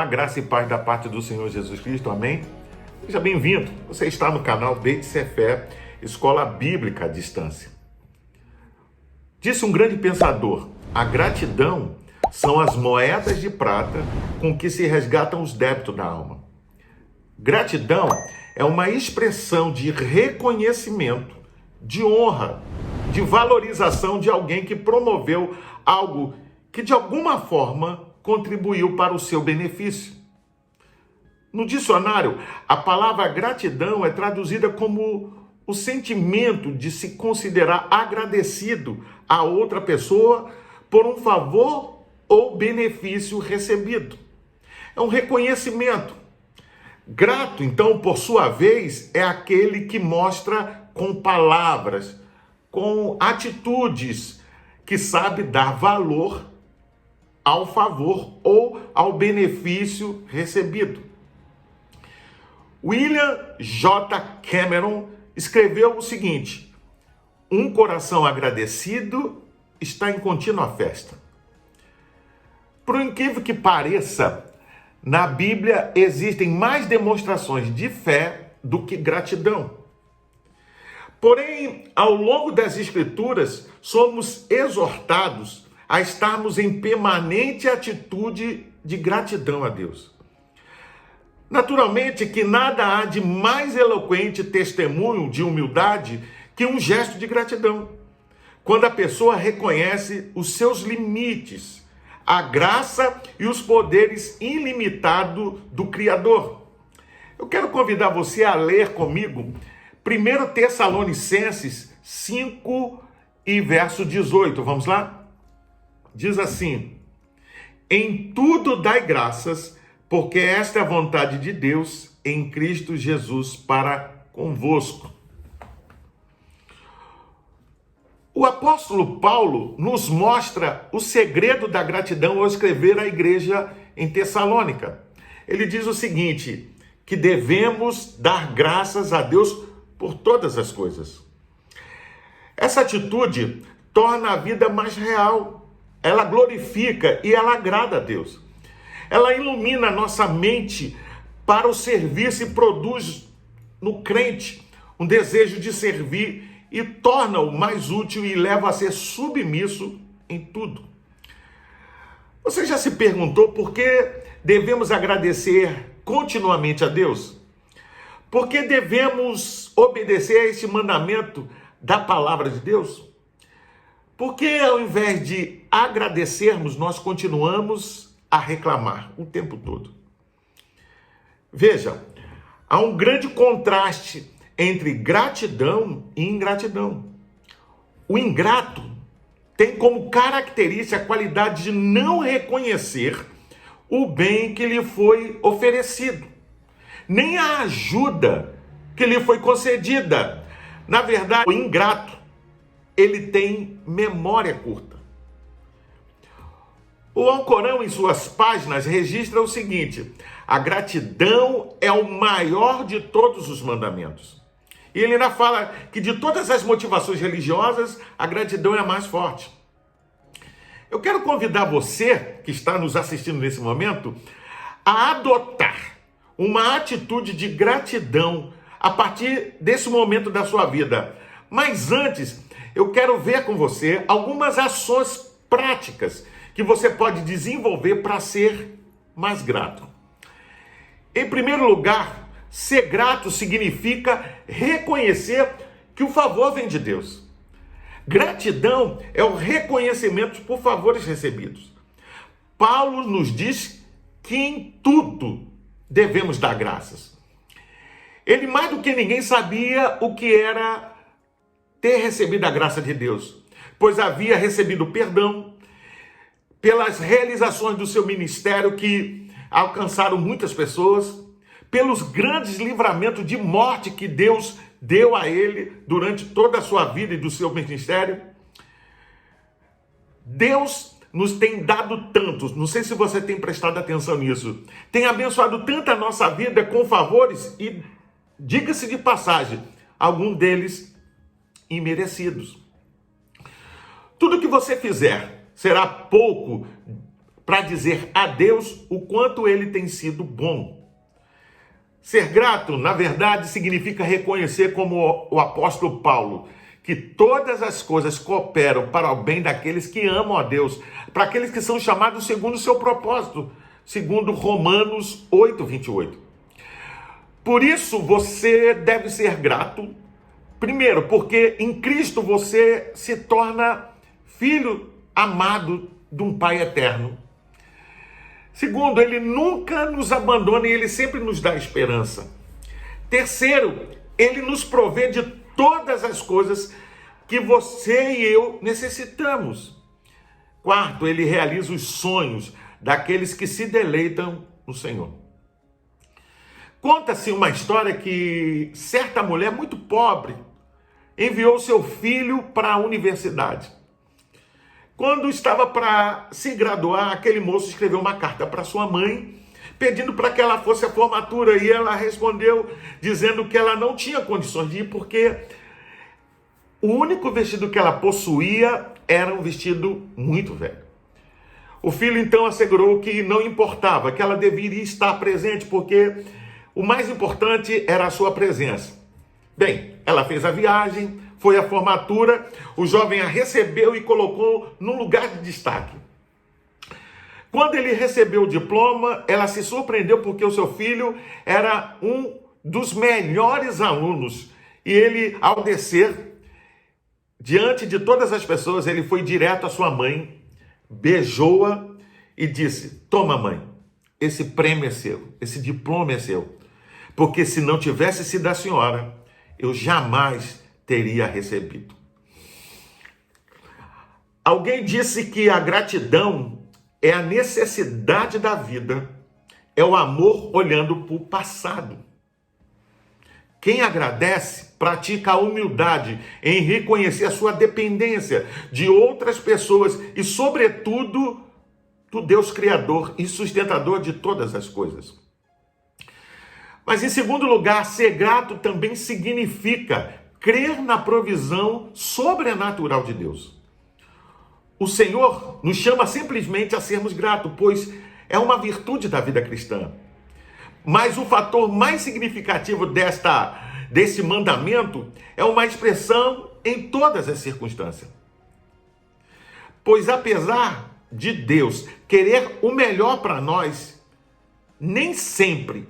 Olá, graça e paz da parte do Senhor Jesus Cristo, amém? Seja bem-vindo, você está no canal Beit Sefer, Escola Bíblica à Distância. Disse um grande pensador, a gratidão são as moedas de prata com que se resgatam os débitos da alma. Gratidão é uma expressão de reconhecimento, de honra, de valorização de alguém que promoveu algo que de alguma forma contribuiu para o seu benefício. No dicionário, a palavra gratidão é traduzida como o sentimento de se considerar agradecido a outra pessoa por um favor ou benefício recebido. É um reconhecimento. Grato, então, por sua vez, é aquele que mostra com palavras, com atitudes, que sabe dar valor ao favor ou ao benefício recebido. William J. Cameron escreveu o seguinte: um coração agradecido está em contínua festa. Por incrível que pareça, na Bíblia existem mais demonstrações de fé do que gratidão. Porém, ao longo das Escrituras, somos exortados a estarmos em permanente atitude de gratidão a Deus. Naturalmente que nada há de mais eloquente testemunho de humildade que um gesto de gratidão. Quando a pessoa reconhece os seus limites, a graça e os poderes ilimitados do Criador. Eu quero convidar você a ler comigo 1 Tessalonicenses 5 e verso 18. Vamos lá? Diz assim: em tudo dai graças, porque esta é a vontade de Deus em Cristo Jesus para convosco. O apóstolo Paulo nos mostra o segredo da gratidão ao escrever à igreja em Tessalônica. Ele diz o seguinte, que devemos dar graças a Deus por todas as coisas. Essa atitude torna a vida mais real. Ela glorifica e ela agrada a Deus. Ela ilumina a nossa mente para o serviço e produz no crente um desejo de servir e torna-o mais útil e leva a ser submisso em tudo. Você já se perguntou por que devemos agradecer continuamente a Deus? Por que devemos obedecer a este mandamento da palavra de Deus? Porque ao invés de agradecermos, nós continuamos a reclamar o tempo todo. Veja, há um grande contraste entre gratidão e ingratidão. O ingrato tem como característica a qualidade de não reconhecer o bem que lhe foi oferecido, nem a ajuda que lhe foi concedida. Na verdade, o ingrato, ele tem memória curta. O Alcorão, em suas páginas, registra o seguinte: a gratidão é o maior de todos os mandamentos. E ele ainda fala que de todas as motivações religiosas, a gratidão é a mais forte. Eu quero convidar você, que está nos assistindo nesse momento, a adotar uma atitude de gratidão a partir desse momento da sua vida. Mas antes, eu quero ver com você algumas ações práticas que você pode desenvolver para ser mais grato. Em primeiro lugar, ser grato significa reconhecer que o favor vem de Deus. Gratidão é o reconhecimento por favores recebidos. Paulo nos diz que em tudo devemos dar graças. Ele mais do que ninguém sabia o que era ter recebido a graça de Deus, pois havia recebido perdão pelas realizações do seu ministério que alcançaram muitas pessoas, pelos grandes livramentos de morte que Deus deu a ele durante toda a sua vida e do seu ministério. Deus nos tem dado tanto, não sei se você tem prestado atenção nisso, tem abençoado tanto a nossa vida com favores e, diga-se de passagem, algum deles imerecidos. Tudo que você fizer será pouco para dizer a Deus o quanto ele tem sido bom. Ser grato, na verdade, significa reconhecer, como o apóstolo Paulo, que todas as coisas cooperam para o bem daqueles que amam a Deus, para aqueles que são chamados segundo o seu propósito, segundo Romanos 8:28. Por isso, você deve ser grato, primeiro, porque em Cristo você se torna filho amado de um Pai eterno. Segundo, ele nunca nos abandona e ele sempre nos dá esperança. Terceiro, ele nos provê de todas as coisas que você e eu necessitamos. Quarto, ele realiza os sonhos daqueles que se deleitam no Senhor. Conta-se uma história que certa mulher muito pobre enviou seu filho para a universidade. Quando estava para se graduar, aquele moço escreveu uma carta para sua mãe, pedindo para que ela fosse à formatura, e ela respondeu dizendo que ela não tinha condições de ir, porque o único vestido que ela possuía era um vestido muito velho. O filho então assegurou que não importava, que ela deveria estar presente, porque o mais importante era a sua presença. Bem, ela fez a viagem, foi à formatura, o jovem a recebeu e colocou num lugar de destaque. Quando ele recebeu o diploma, ela se surpreendeu porque o seu filho era um dos melhores alunos. E ele, ao descer, diante de todas as pessoas, ele foi direto à sua mãe, beijou-a e disse: "Toma, mãe, esse prêmio é seu, esse diploma é seu, porque se não tivesse sido a senhora, eu jamais teria recebido." Alguém disse que a gratidão é a necessidade da vida, é o amor olhando para o passado. Quem agradece pratica a humildade em reconhecer a sua dependência de outras pessoas e, sobretudo, do Deus Criador e sustentador de todas as coisas. Mas, em segundo lugar, ser grato também significa crer na provisão sobrenatural de Deus. O Senhor nos chama simplesmente a sermos gratos, pois é uma virtude da vida cristã. Mas o fator mais significativo desse mandamento é uma expressão em todas as circunstâncias. Pois apesar de Deus querer o melhor para nós, nem sempre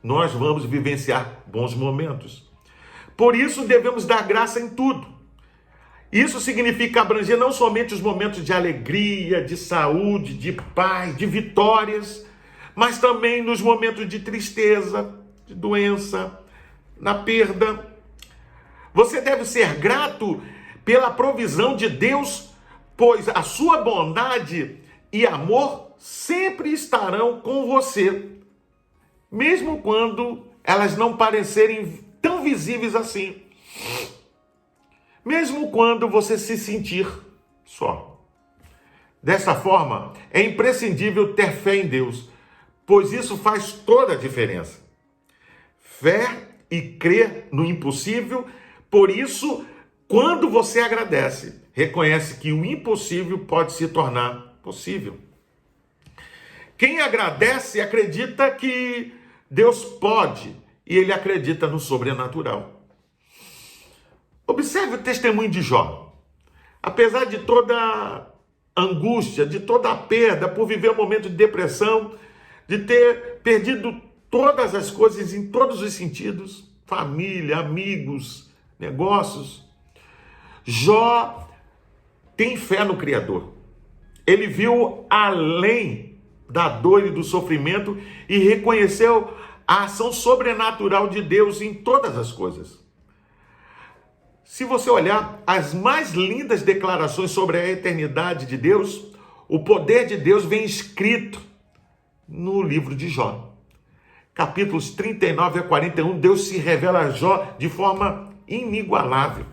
nós vamos vivenciar bons momentos. Por isso devemos dar graça em tudo. Isso significa abranger não somente os momentos de alegria, de saúde, de paz, de vitórias, mas também nos momentos de tristeza, de doença, na perda. Você deve ser grato pela provisão de Deus, pois a sua bondade e amor sempre estarão com você, mesmo quando elas não parecerem tão visíveis assim. Mesmo quando você se sentir só. Dessa forma, é imprescindível ter fé em Deus, pois isso faz toda a diferença. Fé e crer no impossível, por isso, quando você agradece, reconhece que o impossível pode se tornar possível. Quem agradece acredita que Deus pode, e ele acredita no sobrenatural. Observe o testemunho de Jó. Apesar de toda a angústia, de toda a perda, por viver um momento de depressão, de ter perdido todas as coisas em todos os sentidos, família, amigos, negócios, Jó tem fé no Criador. Ele viu além da dor e do sofrimento e reconheceu a ação sobrenatural de Deus em todas as coisas. Se você olhar as mais lindas declarações sobre a eternidade de Deus, o poder de Deus vem escrito no livro de Jó. Capítulos 39 a 41, Deus se revela a Jó de forma inigualável.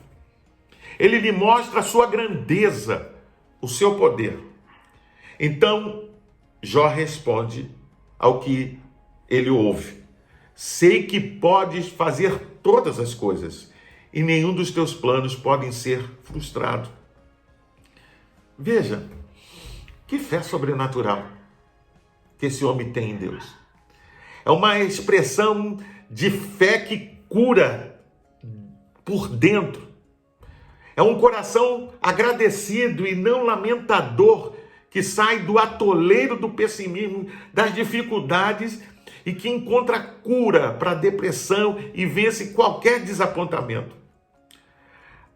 Ele lhe mostra a sua grandeza, o seu poder. Então, Jó responde ao que ele ouve: "Sei que podes fazer todas as coisas, e nenhum dos teus planos podem ser frustrados." Veja, Que fé sobrenatural que esse homem tem em Deus. É uma expressão de fé que cura por dentro. É um coração agradecido e não lamentador, que sai do atoleiro do pessimismo, das dificuldades, e que encontra cura para a depressão e vence qualquer desapontamento.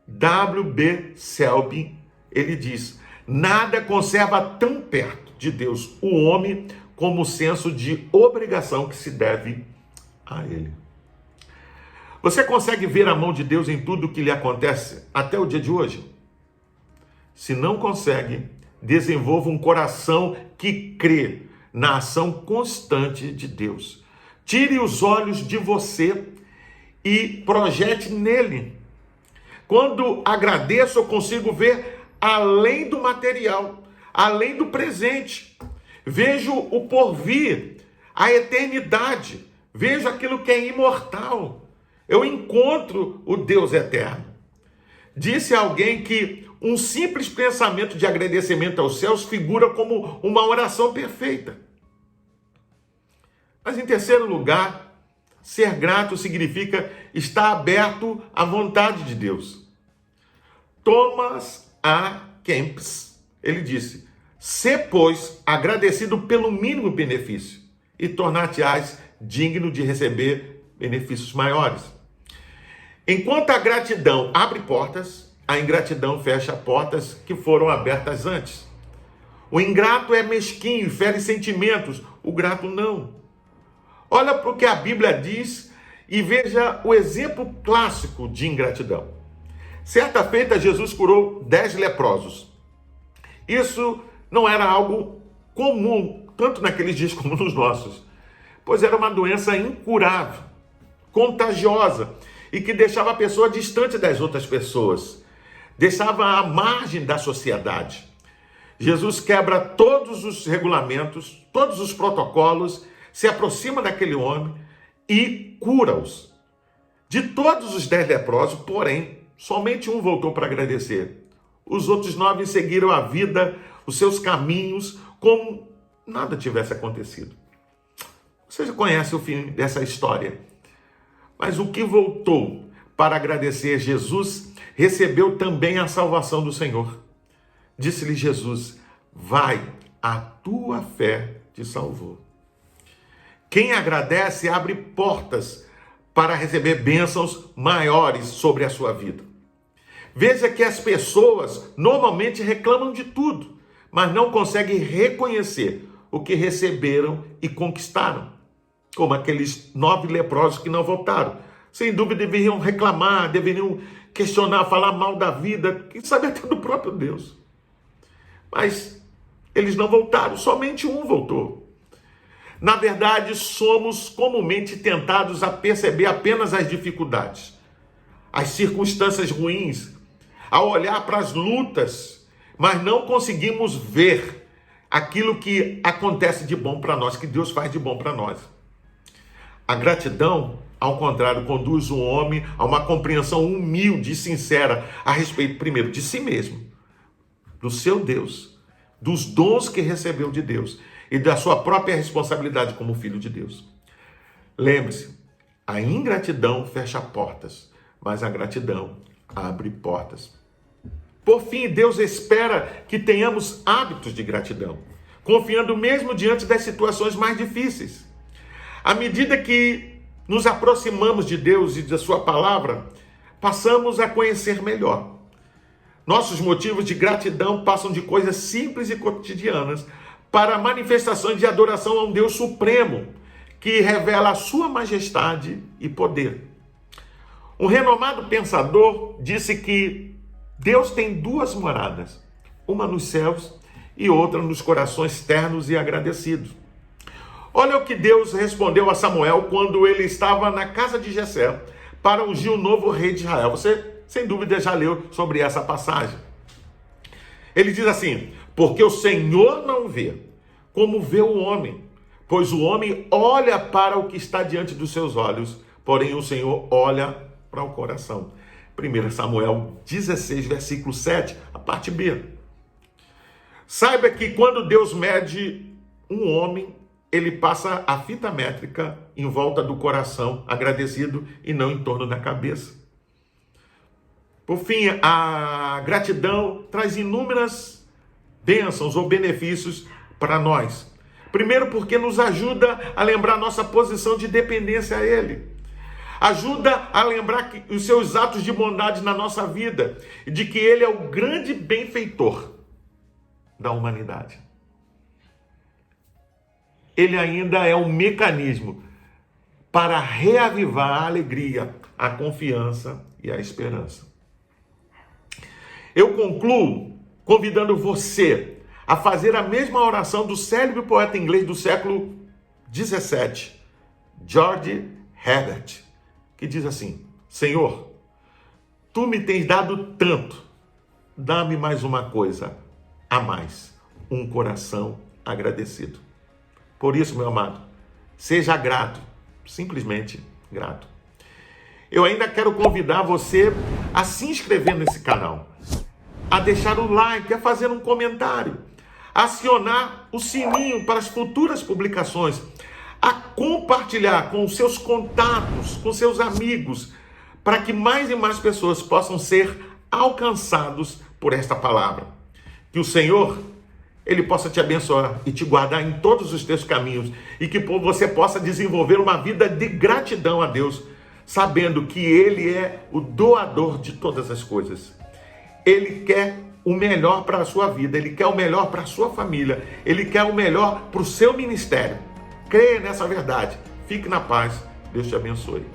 W.B. Selby, ele diz: nada conserva tão perto de Deus o homem como o senso de obrigação que se deve a ele. Você consegue ver a mão de Deus em tudo o que lhe acontece até o dia de hoje? Se não consegue, desenvolva um coração que crê na ação constante de Deus. Tire os olhos de você e projete nele. Quando agradeço, eu consigo ver além do material, além do presente. Vejo o porvir, a eternidade. Vejo aquilo que é imortal. Eu encontro o Deus eterno. Disse alguém que um simples pensamento de agradecimento aos céus figura como uma oração perfeita. Mas em terceiro lugar, ser grato significa estar aberto à vontade de Deus. Thomas A. Kempis, ele disse: sê, pois, agradecido pelo mínimo benefício e tornar-te-ás digno de receber benefícios maiores. Enquanto a gratidão abre portas, a ingratidão fecha portas que foram abertas antes. O ingrato é mesquinho, fere sentimentos, o grato não. Olha para o que a Bíblia diz e veja o exemplo clássico de ingratidão. Certa feita, Jesus curou 10 leprosos. Isso não era algo comum, tanto naqueles dias como nos nossos, pois era uma doença incurável, contagiosa, e que deixava a pessoa distante das outras pessoas, deixava à margem da sociedade. Jesus quebra todos os regulamentos, todos os protocolos, se aproxima daquele homem e cura-os. De todos os 10 leprosos, porém, somente um voltou para agradecer. Os outros 9 seguiram a vida, os seus caminhos, como nada tivesse acontecido. Você já conhece o fim dessa história. Mas o que voltou para agradecer Jesus, recebeu também a salvação do Senhor. Disse-lhe Jesus: vai, a tua fé te salvou. Quem agradece abre portas para receber bênçãos maiores sobre a sua vida. Veja que as pessoas normalmente reclamam de tudo, mas não conseguem reconhecer o que receberam e conquistaram. Como aqueles 9 leprosos que não voltaram. Sem dúvida deveriam reclamar, deveriam questionar, falar mal da vida, quem sabe até do próprio Deus. Mas eles não voltaram, somente um voltou. Na verdade, somos comumente tentados a perceber apenas as dificuldades, as circunstâncias ruins, a olhar para as lutas, mas não conseguimos ver aquilo que acontece de bom para nós, que Deus faz de bom para nós. A gratidão, ao contrário, conduz o homem a uma compreensão humilde e sincera a respeito, primeiro, de si mesmo, do seu Deus, dos dons que recebeu de Deus e da sua própria responsabilidade como filho de Deus. Lembre-se, a ingratidão fecha portas, mas a gratidão abre portas. Por fim, Deus espera que tenhamos hábitos de gratidão, confiando mesmo diante das situações mais difíceis. À medida que nos aproximamos de Deus e da sua palavra, passamos a conhecer melhor. Nossos motivos de gratidão passam de coisas simples e cotidianas para manifestações de adoração a um Deus supremo, que revela a sua majestade e poder. Um renomado pensador disse que Deus tem 2 moradas, uma nos céus e outra nos corações ternos e agradecidos. Olha o que Deus respondeu a Samuel quando ele estava na casa de Jessé para ungir o novo rei de Israel. Você, sem dúvida, já leu sobre essa passagem. Ele diz assim: porque o Senhor não vê como vê o homem, pois o homem olha para o que está diante dos seus olhos, porém o Senhor olha para o coração. 1 Samuel 16, versículo 7, a parte B. Saiba que quando Deus mede um homem, ele passa a fita métrica em volta do coração agradecido e não em torno da cabeça. Por fim, a gratidão traz inúmeras bênçãos ou benefícios para nós. Primeiro, porque nos ajuda a lembrar nossa posição de dependência a Ele. Ajuda a lembrar que os seus atos de bondade na nossa vida e de que Ele é o grande benfeitor da humanidade. Ele ainda é um mecanismo para reavivar a alegria, a confiança e a esperança. Eu concluo convidando você a fazer a mesma oração do célebre poeta inglês do século XVII, George Herbert, que diz assim: Senhor, tu me tens dado tanto, dá-me mais uma coisa a mais, um coração agradecido. Por isso, meu amado, seja grato, simplesmente grato. Eu ainda quero convidar você a se inscrever nesse canal, a deixar o like, a fazer um comentário, a acionar o sininho para as futuras publicações, a compartilhar com os seus contatos, com seus amigos, para que mais e mais pessoas possam ser alcançados por esta palavra. Que o Senhor, Ele possa te abençoar e te guardar em todos os teus caminhos e que você possa desenvolver uma vida de gratidão a Deus, sabendo que Ele é o doador de todas as coisas. Ele quer o melhor para a sua vida, Ele quer o melhor para a sua família, Ele quer o melhor para o seu ministério. Creia nessa verdade. Fique na paz. Deus te abençoe.